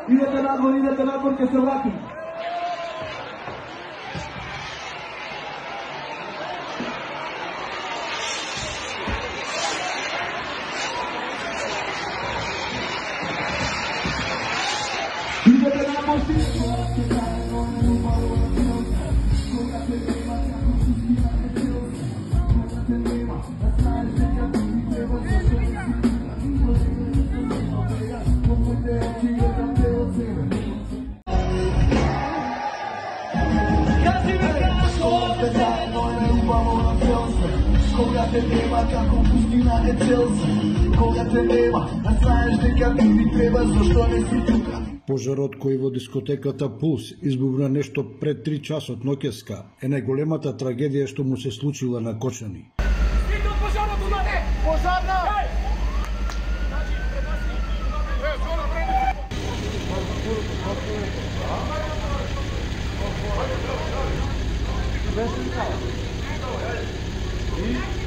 Idete nadvor, que se vrati. Idete nadvor, Кога те нема, како пустина е целца. Кога те нема, а знаеш дека ти треба, зашто не си тука. Пожарот кој во дискотеката Пулс избувна нешто пред 3 часот ноќеска е најголемата трагедија што му се случила на Кочани. Стигна од пожарот ударе! Пожарна! Значи,